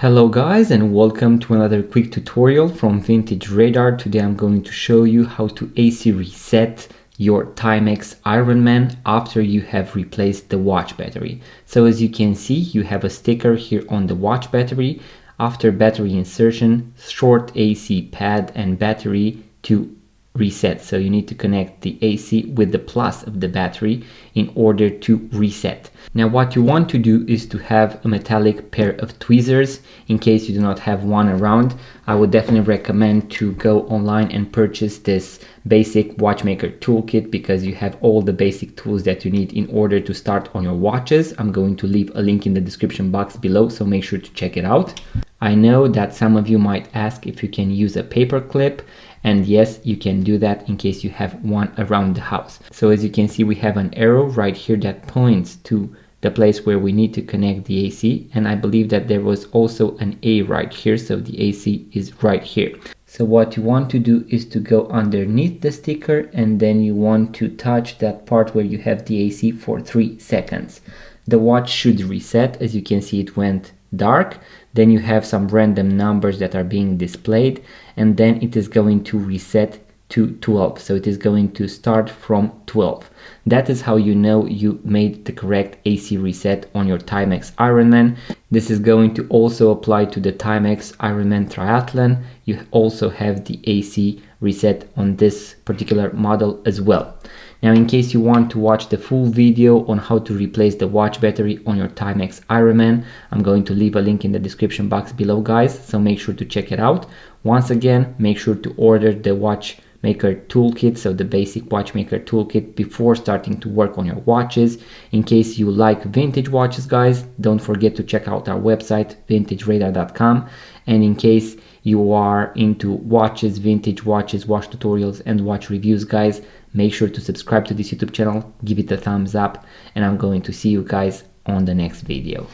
Hello guys, and welcome to another quick tutorial from Vintage Radar. Today I'm going to show you how to AC reset your Timex Ironman after you have replaced the watch battery. So as you can see, you have a sticker here on the watch battery. After battery insertion, short AC pad and battery to reset. So you need to connect the AC with the plus of the battery in order to reset. Now what you want to do is to have a metallic pair of tweezers. In case you do not have one around, I would definitely recommend to go online and purchase this basic watchmaker toolkit, because you have all the basic tools that you need in order to start on your watches. I'm going to leave a link in the description box below, so make sure to check it out. I know that some of you might ask if you can use a paper clip, and yes, you can do that in case you have one around the house. So as you can see, we have an arrow right here that points to the place where we need to connect the AC, and I believe that there was also an A right here, so the AC is right here. So what you want to do is to go underneath the sticker, and then you want to touch that part where you have the AC for 3 seconds. The watch should reset. As you can see, it went dark. Then you have some random numbers that are being displayed, and then it is going to reset to 12. So it is going to start from 12. That is how you know you made the correct AC reset on your Timex Ironman. This is going to also apply to the Timex Ironman Triathlon. You also have the AC reset on this particular model as well. Now, in case you want to watch the full video on how to replace the watch battery on your Timex Ironman, I'm going to leave a link in the description box below, guys, so make sure to check it out. Once again, make sure to order the watchmaker toolkit, so the basic watchmaker toolkit, before starting to work on your watches. In case you like vintage watches, guys, don't forget to check out our website, vintageradar.com. And in case you are into watches, vintage watches, watch tutorials and watch reviews, guys, make sure to subscribe to this YouTube channel, give it a thumbs up, and I'm going to see you guys on the next video.